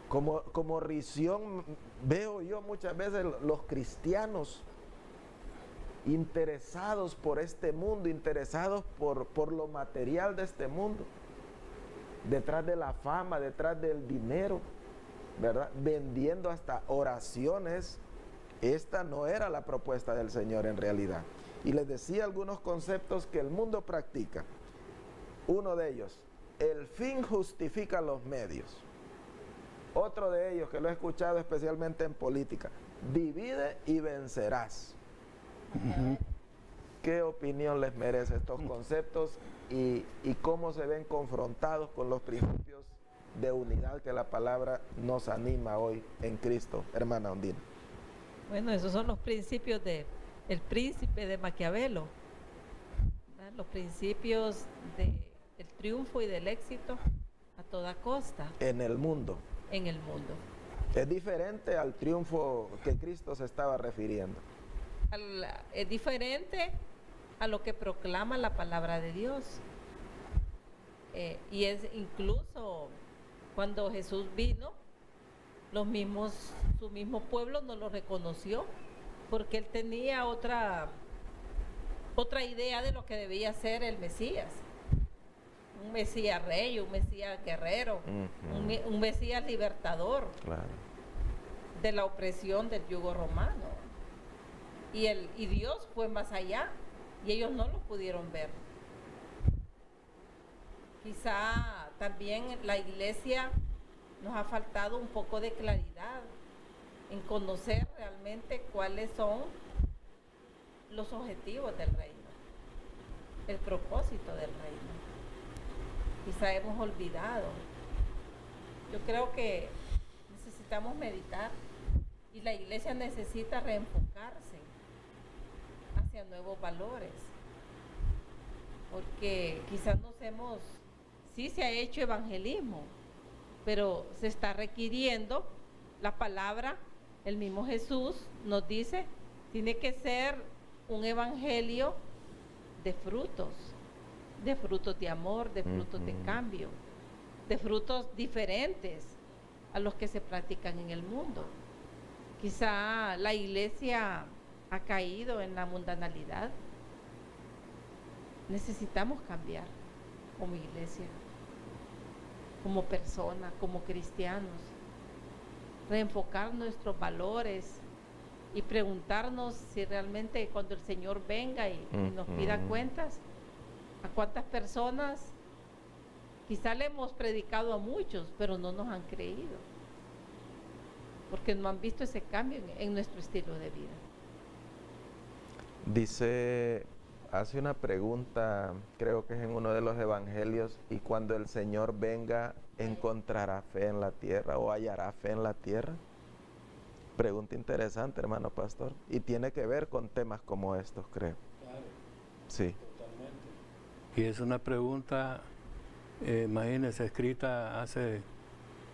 [SPEAKER 2] como risión. Veo yo muchas veces los cristianos interesados por este mundo, interesados por lo material de este mundo, detrás de la fama, detrás del dinero, ¿verdad? Vendiendo hasta oraciones. Esta no era la propuesta del Señor en realidad. Y les decía algunos conceptos que el mundo practica. Uno de ellos, el fin justifica los medios. Otro de ellos, que lo he escuchado especialmente en política, divide y vencerás. ¿Qué opinión les merece estos conceptos y cómo se ven confrontados con los principios de unidad que la palabra nos anima hoy en Cristo, hermana Ondina?
[SPEAKER 3] Bueno, esos son los principios del príncipe de Maquiavelo, ¿verdad? Los principios del triunfo y del éxito a toda costa.
[SPEAKER 2] En el mundo.
[SPEAKER 3] En el mundo.
[SPEAKER 2] Es diferente al triunfo que Cristo se estaba refiriendo.
[SPEAKER 3] Es diferente a lo que proclama la palabra de Dios. Y es incluso cuando Jesús vino, su mismo pueblo no lo reconoció, porque él tenía otra idea de lo que debía ser el Mesías. Un Mesías rey, un Mesías guerrero, un Mesías libertador.
[SPEAKER 2] Claro.
[SPEAKER 3] de la opresión del yugo romano. Y Dios fue más allá y ellos no lo pudieron ver. Quizá también la iglesia nos ha faltado un poco de claridad en conocer realmente cuáles son los objetivos del reino, el propósito del reino. Quizá hemos olvidado. Yo creo que necesitamos meditar y la iglesia necesita reenfocarse hacia nuevos valores, porque quizás sí se ha hecho evangelismo, pero se está requiriendo la palabra. El mismo Jesús nos dice, tiene que ser un evangelio de frutos de amor, de frutos de cambio, de frutos diferentes a los que se practican en el mundo. Quizá la iglesia ha caído en la mundanalidad. Necesitamos cambiar como iglesia, como personas, como cristianos, reenfocar nuestros valores y preguntarnos si realmente cuando el Señor venga y nos pida cuentas, a cuántas personas quizá le hemos predicado a muchos, pero no nos han creído, porque no han visto ese cambio en nuestro estilo de vida.
[SPEAKER 2] Hace una pregunta, creo que es en uno de los evangelios, y cuando el Señor venga, ¿encontrará fe en la tierra o hallará fe en la tierra? Pregunta interesante, hermano pastor, y tiene que ver con temas como estos, creo.
[SPEAKER 4] Claro.
[SPEAKER 2] Sí.
[SPEAKER 4] Totalmente. Y es una pregunta, imagínense, escrita hace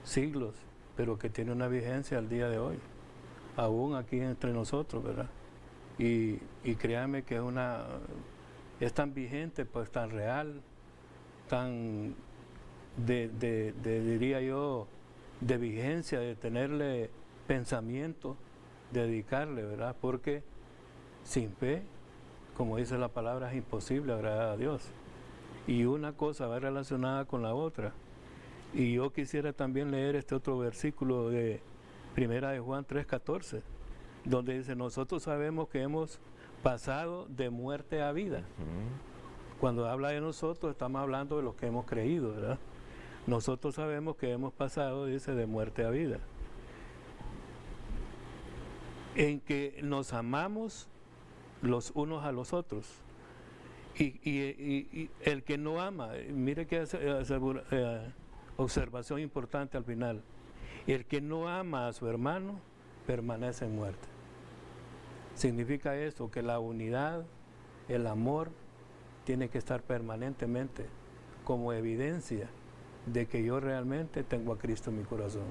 [SPEAKER 4] siglos, pero que tiene una vigencia al día de hoy, aún aquí entre nosotros, ¿verdad? Y créanme que es tan vigente, pues tan real, tan diría yo, de vigencia, de tenerle pensamiento, dedicarle, ¿verdad? Porque sin fe, como dice la palabra, es imposible agradar a Dios. Y una cosa va relacionada con la otra. Y yo quisiera también leer este otro versículo de Primera de Juan 3:14, donde dice, nosotros sabemos que hemos pasado de muerte a vida. Cuando habla de nosotros, estamos hablando de los que hemos creído, ¿verdad? Nosotros sabemos que hemos pasado, dice, de muerte a vida. En que nos amamos los unos a los otros. Y el que no ama, mire que observación importante al final, el que no ama a su hermano permanece en muerte. Significa esto, que la unidad, el amor, tiene que estar permanentemente como evidencia de que yo realmente tengo a Cristo en mi corazón.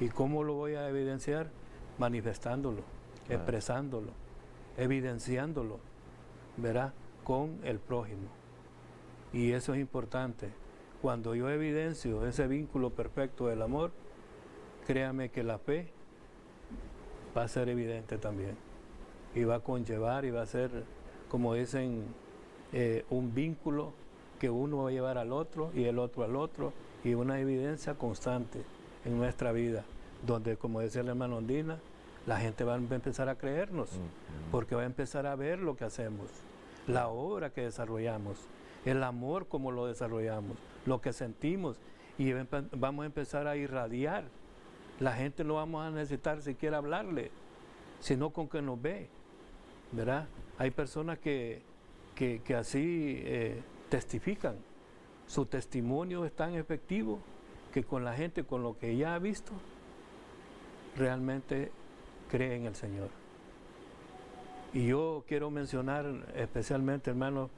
[SPEAKER 4] ¿Y cómo lo voy a evidenciar? Manifestándolo, expresándolo, evidenciándolo, ¿verdad? Con el prójimo. Y eso es importante. Cuando yo evidencio ese vínculo perfecto del amor, créame que la fe va a ser evidente también. Y va a conllevar y va a ser, como dicen, un vínculo que uno va a llevar al otro y el otro al otro, y una evidencia constante en nuestra vida, donde, como decía la hermana Ondina, la gente va a empezar a creernos, porque va a empezar a ver lo que hacemos, la obra que desarrollamos, el amor como lo desarrollamos, lo que sentimos, y vamos a empezar a irradiar. La gente no vamos a necesitar siquiera hablarle, sino con que nos ve, ¿verdad? Hay personas que así testifican. Su testimonio es tan efectivo que con la gente, con lo que ella ha visto, realmente cree en el Señor. Y yo quiero mencionar especialmente, hermano,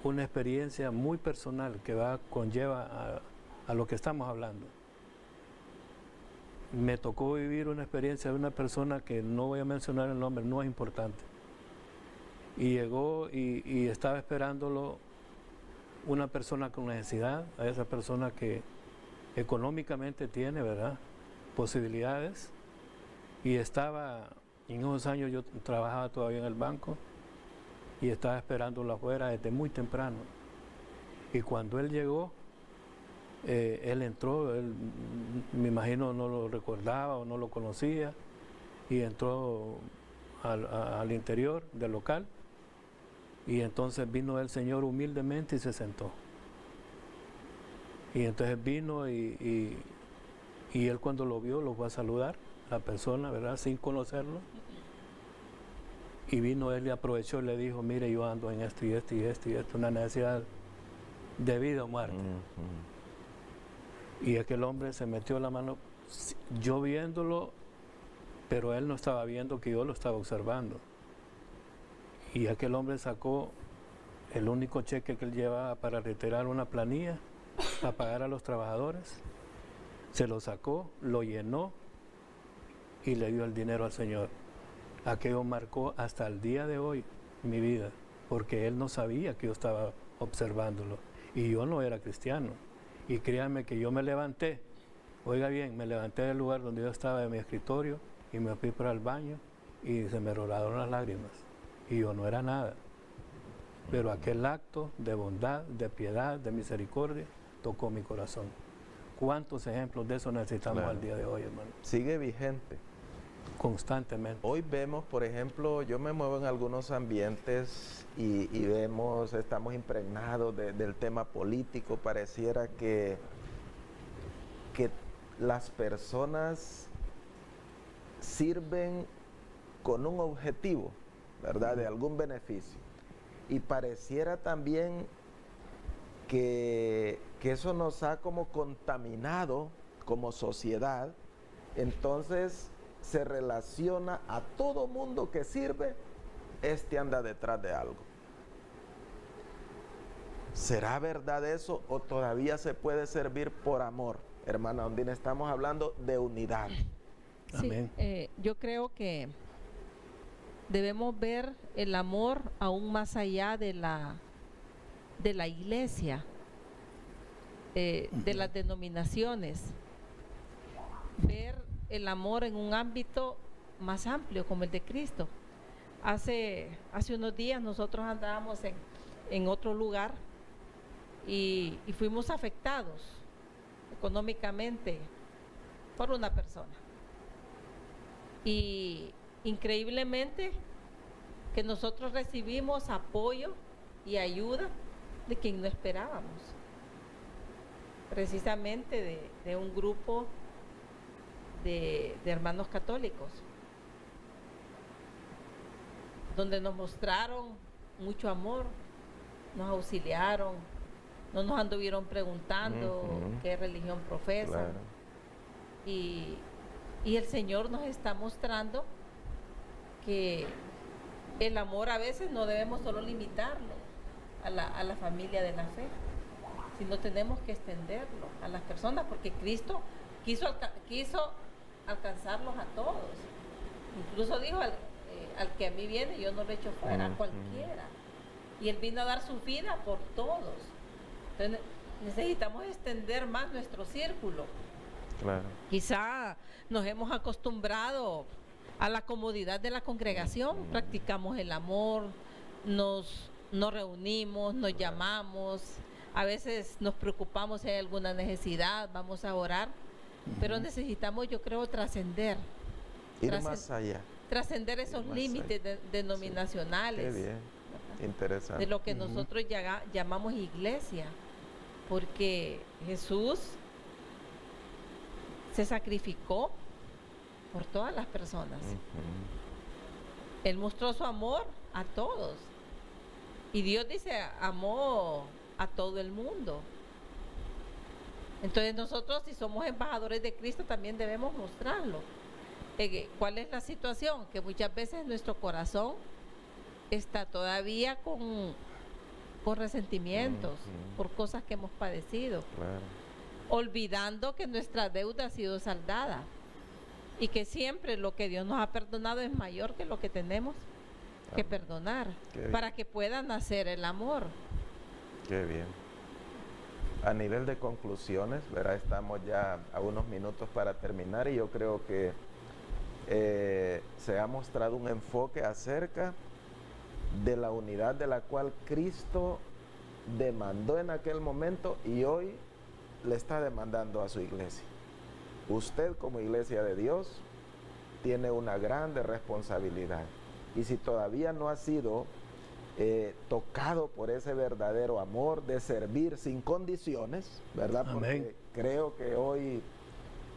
[SPEAKER 4] una experiencia muy personal que conlleva a lo que estamos hablando. Me tocó vivir una experiencia de una persona que no voy a mencionar el nombre, no es importante. Y llegó y estaba esperándolo una persona con necesidad, a esa persona que económicamente tiene, ¿verdad?, posibilidades. Y estaba, en esos años yo trabajaba todavía en el banco y estaba esperándolo afuera desde muy temprano. Y cuando él llegó, él entró, él me imagino no lo recordaba o no lo conocía, y entró al interior del local, y entonces vino el Señor humildemente y se sentó. Y entonces vino y él cuando lo vio, lo fue a saludar, la persona, ¿verdad? Sin conocerlo. Y vino él y aprovechó y le dijo, mire, yo ando en esto y esto y esto y esto, una necesidad de vida o muerte. Y aquel hombre se metió la mano, yo viéndolo, pero él no estaba viendo que yo lo estaba observando. Y aquel hombre sacó el único cheque que él llevaba para retirar una planilla, para pagar a los trabajadores. Se lo sacó, lo llenó y le dio el dinero al Señor. Aquello marcó hasta el día de hoy mi vida, porque él no sabía que yo estaba observándolo. Y yo no era cristiano. Y créanme que yo me levanté, oiga bien, me levanté del lugar donde yo estaba de mi escritorio y me fui para el baño y se me rodaron las lágrimas. Y yo no era nada. Pero aquel acto de bondad, de piedad, de misericordia, tocó mi corazón. ¿Cuántos ejemplos de eso necesitamos al día de hoy, hermano?
[SPEAKER 2] Sigue vigente.
[SPEAKER 4] Constantemente.
[SPEAKER 2] Hoy vemos, por ejemplo, yo me muevo en algunos ambientes y vemos, estamos impregnados del tema político. Pareciera que las personas sirven con un objetivo, ¿verdad? De algún beneficio. Y pareciera también que eso nos ha como contaminado como sociedad. Entonces se relaciona a todo mundo que sirve, anda detrás de algo. ¿Será verdad eso o todavía se puede servir por amor? Hermana Ondina, estamos hablando de unidad.
[SPEAKER 3] Sí,
[SPEAKER 4] amén.
[SPEAKER 3] Yo creo que debemos ver el amor aún más allá de la iglesia, de las denominaciones. Ver el amor en un ámbito más amplio como el de Cristo. Hace unos días nosotros andábamos en otro lugar y fuimos afectados económicamente por una persona. Y increíblemente que nosotros recibimos apoyo y ayuda de quien no esperábamos. Precisamente de un grupo de hermanos católicos, donde nos mostraron mucho amor, nos auxiliaron, no nos anduvieron preguntando qué religión profesan.
[SPEAKER 2] Claro.
[SPEAKER 3] Y el Señor nos está mostrando que el amor a veces no debemos solo limitarlo a la familia de la fe, sino tenemos que extenderlo a las personas, porque Cristo quiso alcanzarlos a todos. Incluso dijo, al que a mí viene yo no le echo fuera, a cualquiera. Y Él vino a dar su vida por todos. Entonces necesitamos extender más nuestro círculo.
[SPEAKER 2] Claro.
[SPEAKER 3] Quizá nos hemos acostumbrado a la comodidad de la congregación, practicamos el amor, nos reunimos, nos llamamos, a veces nos preocupamos si hay alguna necesidad, vamos a orar, pero necesitamos, yo creo, trascender.
[SPEAKER 2] Ir más allá.
[SPEAKER 3] Trascender esos límites denominacionales.
[SPEAKER 2] Qué bien, interesante.
[SPEAKER 3] De lo que nosotros llamamos iglesia, porque Jesús se sacrificó por todas las personas. Él mostró su amor a todos. Y Dios dice, amó a todo el mundo. Entonces nosotros, si somos embajadores de Cristo, también debemos mostrarlo. ¿Cuál es la situación? Que muchas veces nuestro corazón está todavía con resentimientos por cosas que hemos padecido.
[SPEAKER 2] Claro.
[SPEAKER 3] Olvidando que nuestra deuda ha sido saldada y que siempre lo que Dios nos ha perdonado es mayor que lo que tenemos que perdonar, para que pueda nacer el amor.
[SPEAKER 2] Qué bien. A nivel de conclusiones, ¿verdad? Estamos ya a unos minutos para terminar y yo creo que se ha mostrado un enfoque acerca de la unidad de la cual Cristo demandó en aquel momento y hoy le está demandando a su iglesia. Usted como iglesia de Dios tiene una grande responsabilidad. Y si todavía no ha sido tocado por ese verdadero amor de servir sin condiciones, ¿verdad?
[SPEAKER 4] Amén.
[SPEAKER 2] Porque creo que hoy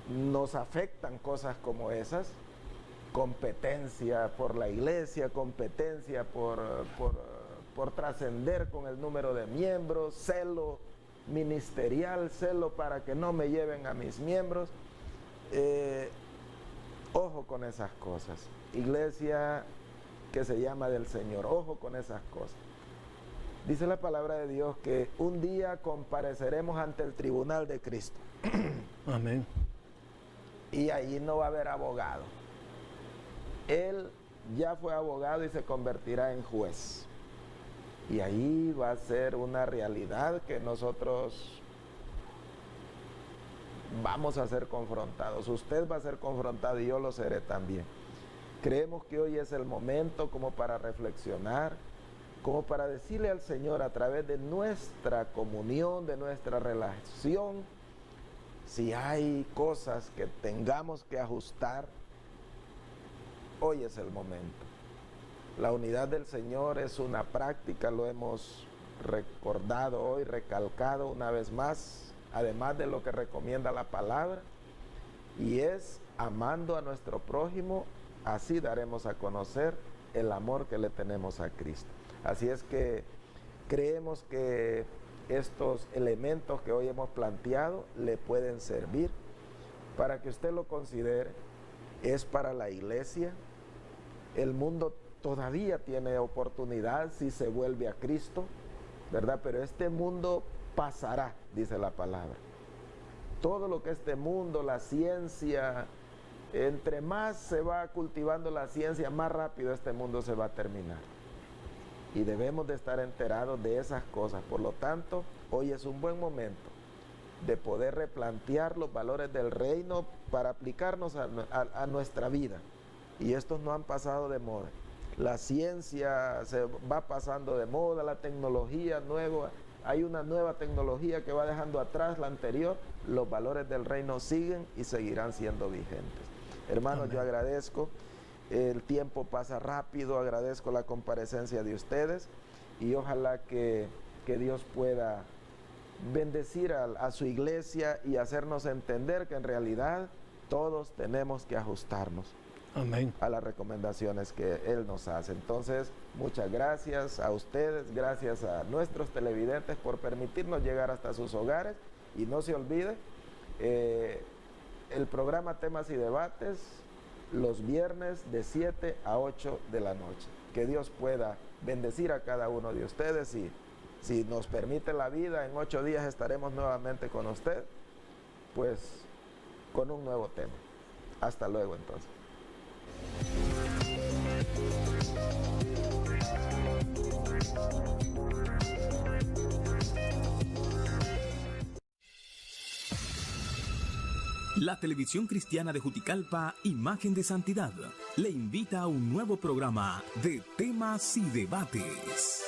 [SPEAKER 2] nos afectan cosas como esas, competencia por la iglesia, competencia por trascender con el número de miembros, celo ministerial, celo para que no me lleven a mis miembros. Ojo con esas cosas. Iglesia que se llama del Señor, ojo con esas cosas. Dice la palabra de Dios que un día compareceremos ante el tribunal de Cristo.
[SPEAKER 4] Amén.
[SPEAKER 2] Y allí no va a haber abogado. Él ya fue abogado y se convertirá en juez. Y ahí va a ser una realidad que nosotros vamos a ser confrontados. Usted va a ser confrontado y yo lo seré también. Creemos que hoy es el momento como para reflexionar, como para decirle al Señor a través de nuestra comunión, de nuestra relación, si hay cosas que tengamos que ajustar, hoy es el momento. La unidad del Señor es una práctica, lo hemos recordado hoy, recalcado una vez más, además de lo que recomienda la palabra, y es amando a nuestro prójimo, así daremos a conocer el amor que le tenemos a Cristo. Así es que creemos que estos elementos que hoy hemos planteado le pueden servir para que usted lo considere. Es para la iglesia. El mundo todavía tiene oportunidad si se vuelve a Cristo, ¿verdad? Pero este mundo pasará, dice la palabra. Todo lo que este mundo, la ciencia, entre más se va cultivando la ciencia, más rápido este mundo se va a terminar. Y debemos de estar enterados de esas cosas. Por lo tanto, hoy es un buen momento de poder replantear los valores del reino para aplicarnos a nuestra vida. Y estos no han pasado de moda. La ciencia se va pasando de moda, la tecnología nueva, hay una nueva tecnología que va dejando atrás la anterior. Los valores del reino siguen y seguirán siendo vigentes. Hermanos, amén. Yo agradezco, el tiempo pasa rápido, agradezco la comparecencia de ustedes y ojalá que Dios pueda bendecir a su iglesia y hacernos entender que en realidad todos tenemos que ajustarnos. Amén. A las recomendaciones que Él nos hace. Entonces, muchas gracias a ustedes, gracias a nuestros televidentes por permitirnos llegar hasta sus hogares. Y no se olvide, el programa Temas y Debates, los viernes de 7 a 8 de la noche. Que Dios pueda bendecir a cada uno de ustedes y si nos permite la vida, en 8 días estaremos nuevamente con usted, pues con un nuevo tema. Hasta luego entonces.
[SPEAKER 1] La Televisión Cristiana de Juticalpa, Imagen de Santidad, le invita a un nuevo programa de Temas y Debates.